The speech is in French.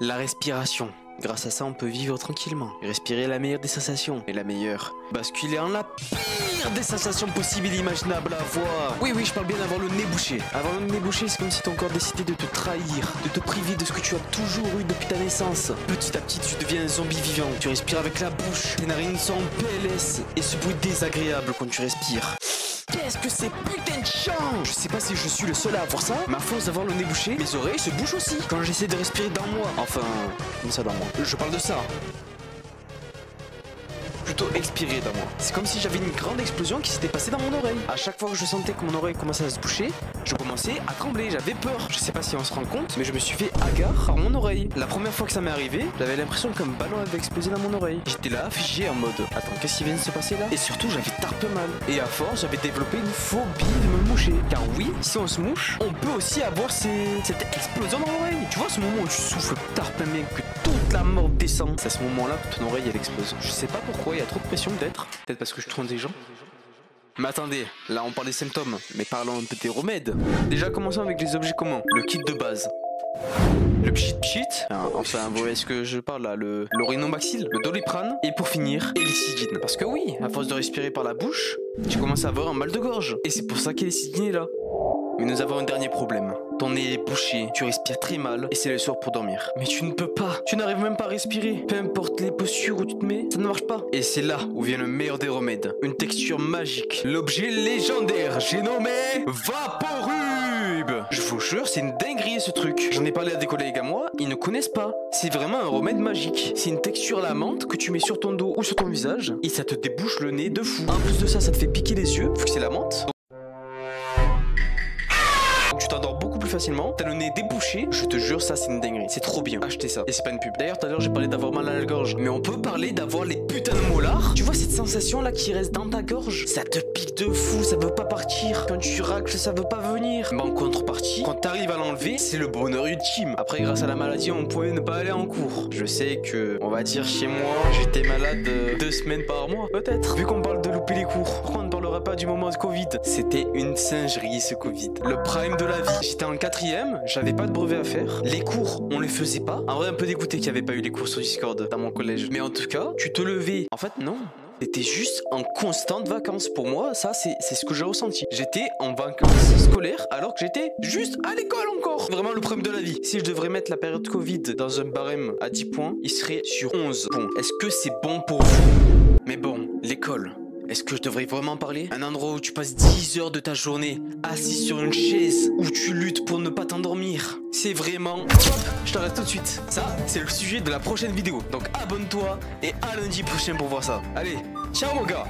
La respiration. Grâce à ça, on peut vivre tranquillement. Respirer la meilleure des sensations. Et la meilleure, basculer en la pire des sensations possibles et imaginables à avoir. Oui, je parle bien d'avoir le nez bouché. Avoir le nez bouché, c'est comme si ton corps décidait de te trahir, de te priver de ce que tu as toujours eu depuis ta naissance. Petit à petit, tu deviens un zombie vivant. Tu respires avec la bouche. Tes narines sont en PLS. Et ce bruit désagréable quand tu respires. Qu'est-ce que c'est putain de chiant! Je sais pas si je suis le seul à avoir ça, mais à force d'avoir le nez bouché, mes oreilles se bouchent aussi quand j'essaie de respirer dans moi. Enfin, comme ça dans moi. Je parle de ça. Plutôt expirer dans moi. C'est comme si j'avais une grande explosion qui s'était passée dans mon oreille. À chaque fois que je sentais que mon oreille commençait à se boucher, je commençais à trembler, j'avais peur. Je sais pas si on se rend compte, mais je me suis fait hagard par mon oreille. La première fois que ça m'est arrivé, j'avais l'impression qu'un ballon avait explosé dans mon oreille. J'étais là, figé en mode attends, qu'est-ce qui vient de se passer là? Et surtout, j'avais tarpe mal. Et à force, j'avais développé une phobie de me moucher. Car oui, si on se mouche, on peut aussi avoir cette explosion dans l'oreille. Tu vois, ce moment où tu souffles tarpe bien que toute la mort descend, c'est à ce moment-là que ton oreille elle explose. Je sais pas pourquoi, il y a trop de pression peut-être. Peut-être parce que je trompe des gens. Mais attendez, là on parle des symptômes, mais parlons un peu des remèdes. Déjà commençons avec les objets communs. Le kit de base. Le pchit, enfin vous voyez ce que je parle là, le rhinomaxil, le doliprane, et pour finir, hélicidine. Parce que oui, à force de respirer par la bouche, tu commences à avoir un mal de gorge. Et c'est pour ça qu'hélicidine est là. Mais nous avons un dernier problème. Ton nez est bouché, tu respires très mal, et c'est le soir pour dormir. Mais tu ne peux pas, tu n'arrives même pas à respirer. Peu importe les postures où tu te mets, ça ne marche pas. Et c'est là où vient le meilleur des remèdes. Une texture magique. L'objet légendaire, j'ai nommé Vaporub. Je vous jure, c'est une dinguerie ce truc. J'en ai parlé à des collègues à moi, ils ne connaissent pas. C'est vraiment un remède magique. C'est une texture à la menthe que tu mets sur ton dos ou sur ton visage, et ça te débouche le nez de fou. En plus de ça, ça te fait piquer les yeux, vu que c'est la menthe. Tu t'endors beaucoup plus facilement, t'as le nez débouché, je te jure ça c'est une dinguerie, c'est trop bien, achetez ça, et c'est pas une pub. D'ailleurs tout à l'heure j'ai parlé d'avoir mal à la gorge, mais on peut parler d'avoir les putains de molars. Tu vois cette sensation là qui reste dans ta gorge, ça te pique de fou, ça veut pas partir, quand tu racles ça veut pas venir. Mais en contrepartie, quand t'arrives à l'enlever, c'est le bonheur ultime. Après grâce à la maladie on pouvait ne pas aller en cours. Je sais que, on va dire chez moi, j'étais malade 2 semaines par mois, peut-être. Vu qu'on parle de louper les cours, pourquoi on ne parlera pas du moment de Covid? C'était une singerie ce Covid, le prime de la vie. J'étais en 4ème, j'avais pas de brevet à faire. Les cours, on les faisait pas. En vrai, un peu dégoûté qu'il y avait pas eu les cours sur Discord dans mon collège. Mais en tout cas, tu te levais. En fait, non. T'étais juste en constante vacances. Pour moi, ça, c'est ce que j'ai ressenti. J'étais en vacances scolaires alors que j'étais juste à l'école encore. Vraiment le problème de la vie. Si je devrais mettre la période Covid dans un barème à 10 points, il serait sur 11 points. Est-ce que c'est bon pour vous? Mais bon, l'école. Est-ce que je devrais vraiment parler? Un endroit où tu passes 10 heures de ta journée assis sur une chaise, où tu luttes pour ne pas t'endormir. C'est vraiment... Hop, je t'arrête tout de suite. Ça, c'est le sujet de la prochaine vidéo. Donc abonne-toi et à lundi prochain pour voir ça. Allez, ciao mon gars.